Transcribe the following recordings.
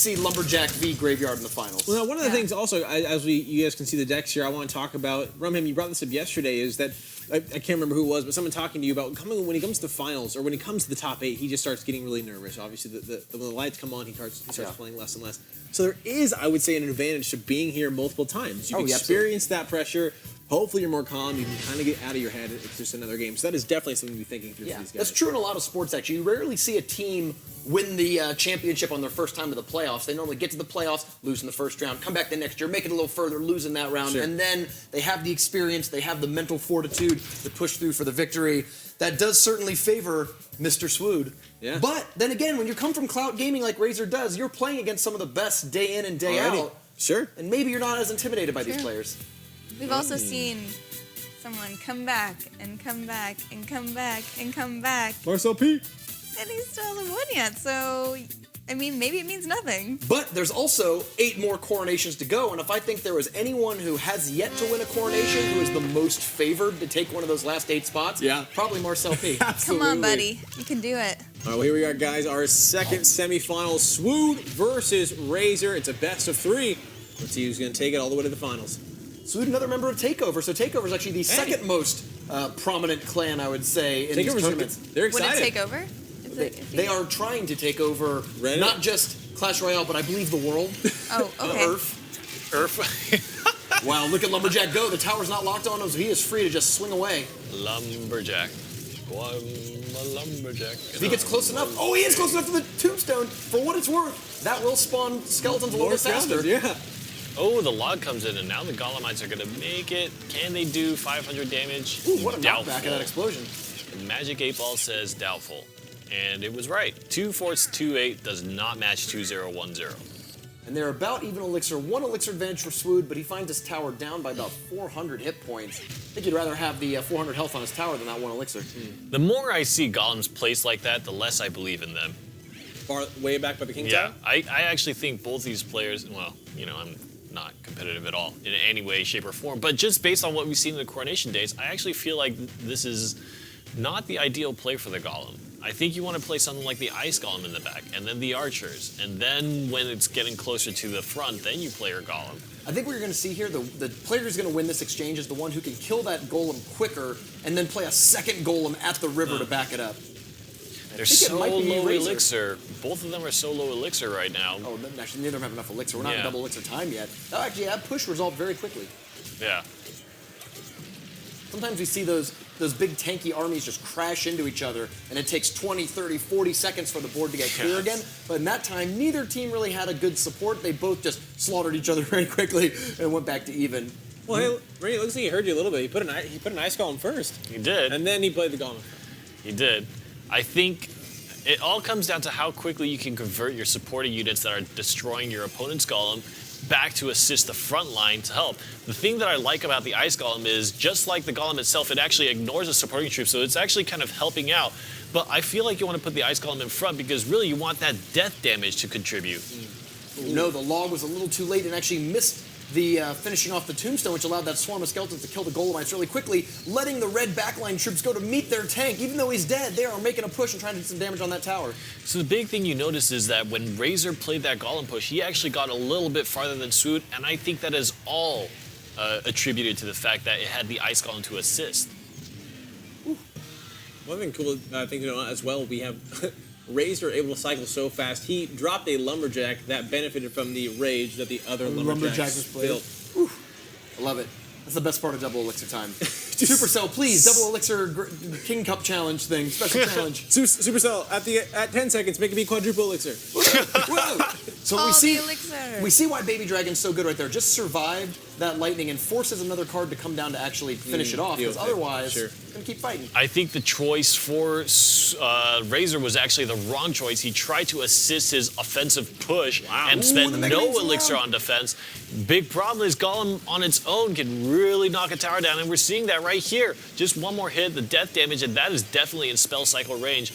see Lumberjack v Graveyard in the finals. Well, now, one of the things also, as you guys can see the decks here, I want to talk about, Rumham, you brought this up yesterday, is that, I can't remember who it was, but someone talking to you about when he comes to the finals, or when he comes to the top 8, he just starts getting really nervous. Obviously, when the lights come on, he starts playing less and less. So there is, I would say, an advantage to being here multiple times. You've experienced that pressure. Hopefully you're more calm. You can kind of get out of your head. It's just another game. So that is definitely something to be thinking through for these guys. That's true in a lot of sports, actually. You rarely see a team win the championship on their first time to the playoffs. They normally get to the playoffs, lose in the first round, come back the next year, make it a little further, lose in that round, and then they have the experience, they have the mental fortitude to push through for the victory. That does certainly favor Mr. Swood. Yeah. But then again, when you come from Clout Gaming like R4zor does, you're playing against some of the best day in and day out. Sure. And maybe you're not as intimidated by these players. We've also seen someone come back and come back and come back and come back. Marcel P. And he still hasn't won yet, so, I mean, maybe it means nothing. But there's also 8 more coronations to go, and if I think there was anyone who has yet to win a coronation who is the most favored to take one of those last 8 spots, probably Marcel P. Come on, buddy. You can do it. All right, well, here we are, guys. Our second semifinal, Swood versus R4zor. It's a best of 3. Let's see who's going to take it all the way to the finals. Swood, another member of TakeOver, so TakeOver is actually the second most prominent clan, I would say, in these tournaments. They're excited. Would it take over? They are trying to take over not just Clash Royale, but I believe the world. Oh, okay. Earth. Wow, look at Lumberjack go. The tower's not locked on him, so he is free to just swing away. Lumberjack. Oh, I'm a lumberjack. If he gets close enough. Oh, he is close enough to the tombstone. For what it's worth, that will spawn skeletons a little bit faster. Yeah. Oh, the log comes in, and now the Golemites are going to make it. Can they do 500 damage? Ooh, what a knockback of that explosion. And Magic 8 Ball says doubtful. And it was right. 2 forts, 2-8 does not match 2-0-1-0. And they're about even elixir. 1 elixir advantage for Swood, but he finds his tower down by about 400 hit points. I think you'd rather have the 400 health on his tower than that 1 elixir. The more I see golems placed like that, the less I believe in them. Way back by the King Yeah, Tower? I actually think both these players, well, you know, I'm not competitive at all in any way, shape, or form, but just based on what we've seen in the Coronation days, I actually feel like this is not the ideal play for the golem. I think you want to play something like the Ice Golem in the back, and then the Archers, and then when it's getting closer to the front, then you play your Golem. I think what you're going to see here, the player who's going to win this exchange is the one who can kill that Golem quicker and then play a second Golem at the river to back it up. They're so low elixir. Both of them are so low elixir right now. Oh, actually, neither of them have enough elixir. We're not in double elixir time yet. Oh, actually, that push resolved very quickly. Yeah. Sometimes we see those big tanky armies just crash into each other, and it takes 20, 30, 40 seconds for the board to get clear again. But in that time, neither team really had a good support. They both just slaughtered each other very quickly and went back to even. Well, hey, Ray, it looks like he heard you a little bit. He put an Ice Golem first. He did. And then he played the Golem. He did. I think it all comes down to how quickly you can convert your supporting units that are destroying your opponent's Golem back to assist the front line to help. The thing that I like about the Ice Golem is, just like the Golem itself, it actually ignores the supporting troops, so it's actually kind of helping out. But I feel like you want to put the Ice Golem in front because really you want that death damage to contribute. No, the log was a little too late and actually missed the finishing off the tombstone, which allowed that swarm of skeletons to kill the Golemites really quickly, letting the red backline troops go to meet their tank. Even though he's dead, they are making a push and trying to do some damage on that tower. So the big thing you notice is that when R4zor played that Golem push, he actually got a little bit farther than Swood, and I think that is all attributed to the fact that it had the Ice Golem to assist. One thing cool thing to know as well, we have R4zor able to cycle so fast. He dropped a Lumberjack that benefited from the rage that the other Lumberjacks built. I love it. That's the best part of double elixir time. Supercell, please, double elixir King Cup challenge thing, special challenge. Supercell, at 10 seconds, make it be quadruple elixir. Whoa. So All we the see why Baby Dragon's so good right there. Just survived that lightning and forces another card to come down to actually finish it off, because otherwise, it's going to keep fighting. I think the choice for R4zor was actually the wrong choice. He tried to assist his offensive push and spend no elixir on defense. Big problem is Golem on its own can really knock a tower down, and we're seeing that right here. Just one more hit, the death damage, and that is definitely in spell cycle range.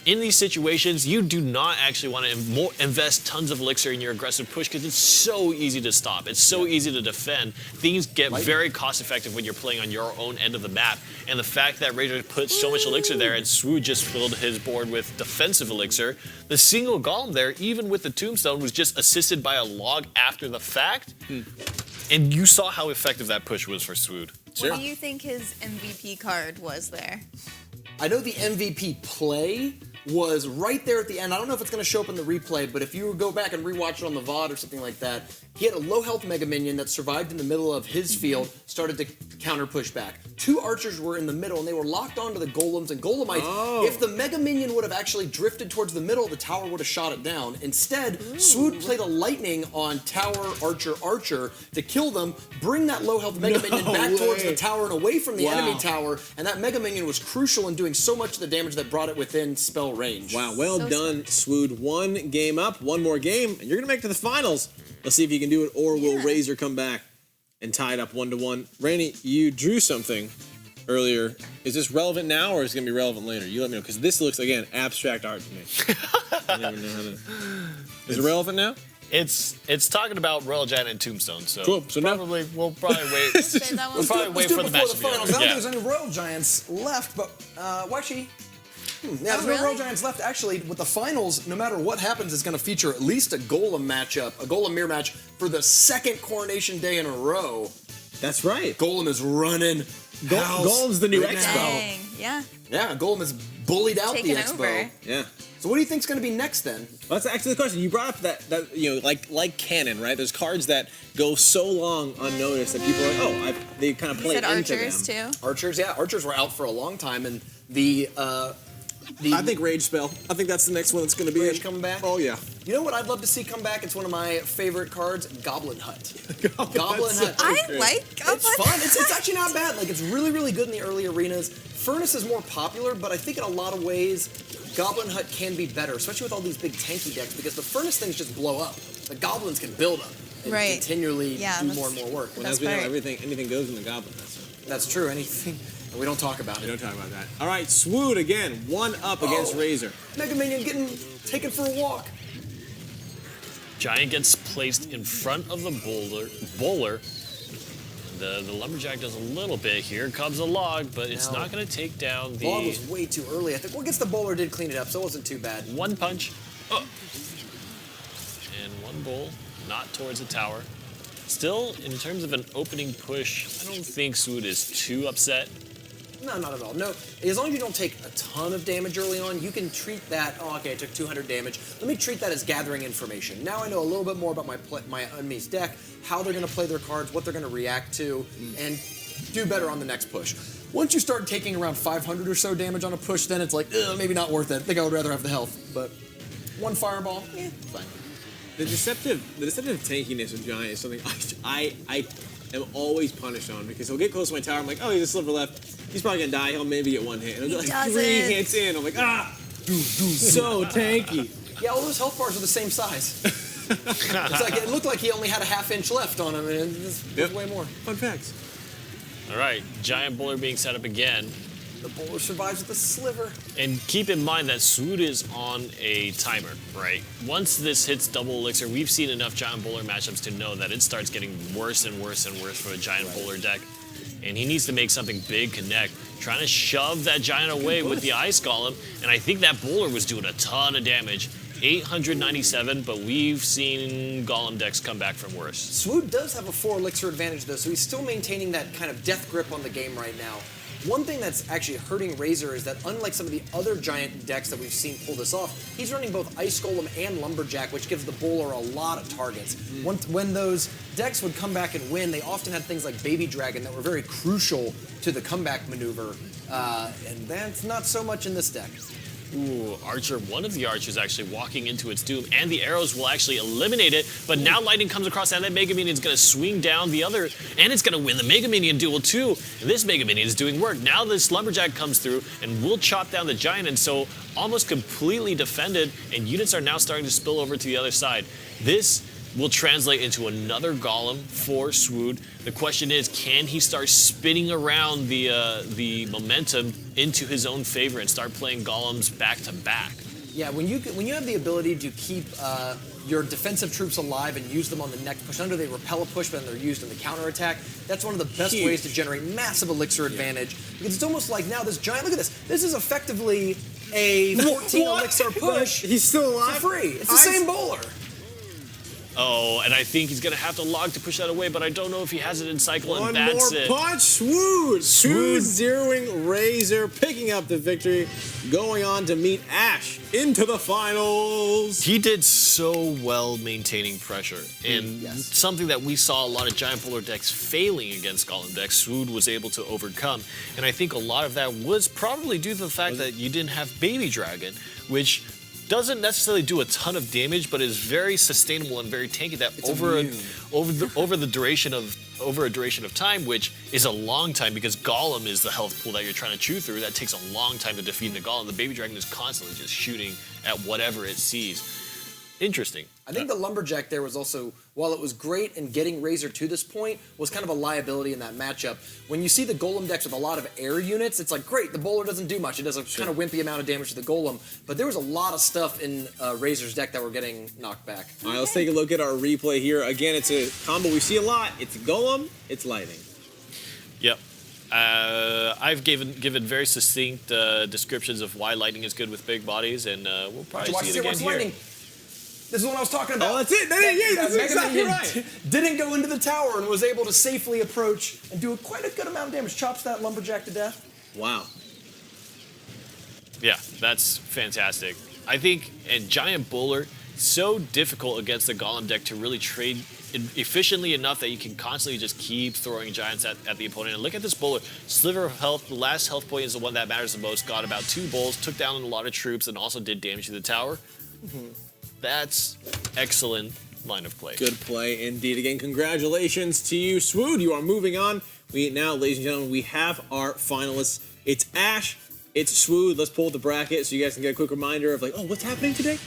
in these situations, you do not actually want to invest tons of elixir in your aggressive push because it's so easy to stop. It's so easy to defend. Things get very cost effective when you're playing on your own end of the map. And the fact that R4zor put so much elixir there and Swood just filled his board with defensive elixir, the single golem there, even with the tombstone, was just assisted by a log after the fact. And you saw how effective that push was for Swood. What do you think his MVP card was there? I know the MVP play was right there at the end. I don't know if it's going to show up in the replay, but if you go back and rewatch it on the VOD or something like that, he had a low health Mega Minion that survived in the middle of his field, started to counter push back. 2 archers were in the middle, and they were locked onto the golems and golemites. If the Mega Minion would have actually drifted towards the middle, the tower would have shot it down. Instead, Swood played a lightning on tower, archer, archer to kill them, bring that low health Mega Minion back towards the tower and away from the enemy tower, and that Mega Minion was crucial in doing so much of the damage that brought it within spell range. Wow, well done, Swood. 1 game up, 1 more game, and you're going to make it to the finals. Let's see if you can do it, or will R4zor come back and tie it up 1-1? Rainey, you drew something earlier. Is this relevant now, or is it going to be relevant later? You let me know, because this looks, again, abstract art to me. I never know how to... Is it relevant now? It's talking about Royal Giant and Tombstone, so cool. So we'll probably wait. We'll probably wait for the match. I don't think there's any Royal Giants left, but well, actually. There's no Royal Giants left. Actually, with the finals, no matter what happens, it's going to feature at least a golem matchup, a golem mirror match for the 2nd coronation day in a row. That's right. Golem is running. Golem's the new Expo. Dang, yeah. Yeah, Golem has bullied out Taking the Expo. over. Yeah. So what do you think's going to be next then? Well, that's actually the question. You brought up that you know, like canon, right? There's cards that go so long unnoticed that people are like, oh, they kind of play You said into archers them. too. Archers, yeah. Archers were out for a long time, and the I think Rage Spell. I think that's the next one that's going to be Rage coming back? Oh, yeah. You know what I'd love to see come back? It's one of my favorite cards, Goblin Hut. Goblin Hut. I like Goblin. It's fun. It's actually not bad. Like, it's really, really good in the early arenas. Furnace is more popular, but I think in a lot of ways, Goblin Hut can be better, especially with all these big tanky decks, because the Furnace things just blow up. The Goblins can build up and continually do more and more work. Well, as we know, anything goes in the Goblin Hut. That's true. Anything. We don't talk about it. We don't talk about that. All right, Swood again, 1 up against R4zor. Mega Minion getting taken for a walk. Giant gets placed in front of the bowler. The Lumberjack does a little bit here. Comes a log, but it's not going to take down the... Log was way too early. I think, well, I guess the bowler did clean it up, so it wasn't too bad. 1 punch. Oh. And 1 bowl, not towards the tower. Still, in terms of an opening push, I don't think Swood is too upset. No, not at all. No, as long as you don't take a ton of damage early on, you can treat that, oh, okay, I took 200 damage. Let me treat that as gathering information. Now I know a little bit more about my enemy's deck, how they're going to play their cards, what they're going to react to, and do better on the next push. Once you start taking around 500 or so damage on a push, then it's like, maybe not worth it. I think I would rather have the health. But 1 fireball, fine. The deceptive tankiness of Giant is something I am always punished on, because he'll get close to my tower. I'm like, oh, he's a sliver left. He's probably gonna die. He'll maybe get 1 hit. And he'll be like 3 hits in. I'm like, so tanky. Yeah, all those health bars are the same size. It's like, it looked like he only had a ½ inch left on him, and it's way more. Fun facts. All right, Giant Bowler being set up again. The bowler survives with a sliver. And keep in mind that Swood is on a timer, right? Once this hits double elixir, we've seen enough Giant Bowler matchups to know that it starts getting worse and worse and worse for a Giant Bowler deck. And he needs to make something big connect, trying to shove that Giant away with the Ice Golem. And I think that Bowler was doing a ton of damage. 897, but we've seen Golem decks come back from worse. Swood does have a 4 elixir advantage, though, so he's still maintaining that kind of death grip on the game right now. One thing that's actually hurting R4zor is that unlike some of the other Giant decks that we've seen pull this off, he's running both Ice Golem and Lumberjack, which gives the bowler a lot of targets. When those decks would come back and win, they often had things like Baby Dragon that were very crucial to the comeback maneuver, and that's not so much in this deck. Ooh, Archer, one of the Archers actually walking into its doom, and the arrows will actually eliminate it, but now Lightning comes across, and that Mega Minion is going to swing down the other, and it's going to win the Mega Minion duel too. And this Mega Minion is doing work. Now this Lumberjack comes through, and will chop down the Giant, and so almost completely defended, and units are now starting to spill over to the other side. This will translate into another golem for Swood. The question is, can he start spinning around the momentum into his own favor and start playing golems back to back? Yeah, when you have the ability to keep your defensive troops alive and use them on the next push under, they repel a push, but then they're used in the counterattack. That's one of the best ways to generate massive elixir advantage. Because it's almost like now this giant, look at this. This is effectively a 14 elixir push. He's still alive? For free. It's the same bowler. Oh, and I think he's going to have to log to push that away, but I don't know if he has it in cycle, One and that's more it. punch, Swood! Swood. 2-0ing R4zor, picking up the victory, going on to meet Ash into the finals. He did so well maintaining pressure, and something that we saw a lot of Giant Bowler decks failing against Golem decks, Swood was able to overcome. And I think a lot of that was probably due to the fact that you didn't have Baby Dragon, which doesn't necessarily do a ton of damage, but is very sustainable and very tanky. That over a duration of time, which is a long time because Golem is the health pool that you're trying to chew through. That takes a long time to defeat the Golem. The Baby Dragon is constantly just shooting at whatever it sees. Interesting. I think the Lumberjack there was also, while it was great in getting R4zor to this point, was kind of a liability in that matchup. When you see the Golem decks with a lot of air units, it's like, great, the bowler doesn't do much. It does a kind of wimpy amount of damage to the Golem. But there was a lot of stuff in R4zor's deck that were getting knocked back. All right, let's take a look at our replay here. Again, it's a combo we see a lot. It's Golem, it's Lightning. Yep. I've given very succinct descriptions of why Lightning is good with big bodies, and we'll probably see it again here. Lightning. This is what I was talking about. Oh, that's it. That's exactly right. Didn't go into the tower and was able to safely approach and do quite a good amount of damage. Chops that Lumberjack to death. Wow. Yeah, that's fantastic. I think, and Giant Bowler, so difficult against the Golem deck to really trade efficiently enough that you can constantly just keep throwing Giants at the opponent. And look at this Bowler. Sliver of health, the last health point is the one that matters the most. Got about 2 bowls, took down a lot of troops, and also did damage to the tower. That's excellent line of play. Good play indeed. Again, congratulations to you, Swood. You are moving on. Now, ladies and gentlemen, we have our finalists. It's Ash, it's Swood. Let's pull up the bracket so you guys can get a quick reminder of like, oh, what's happening today?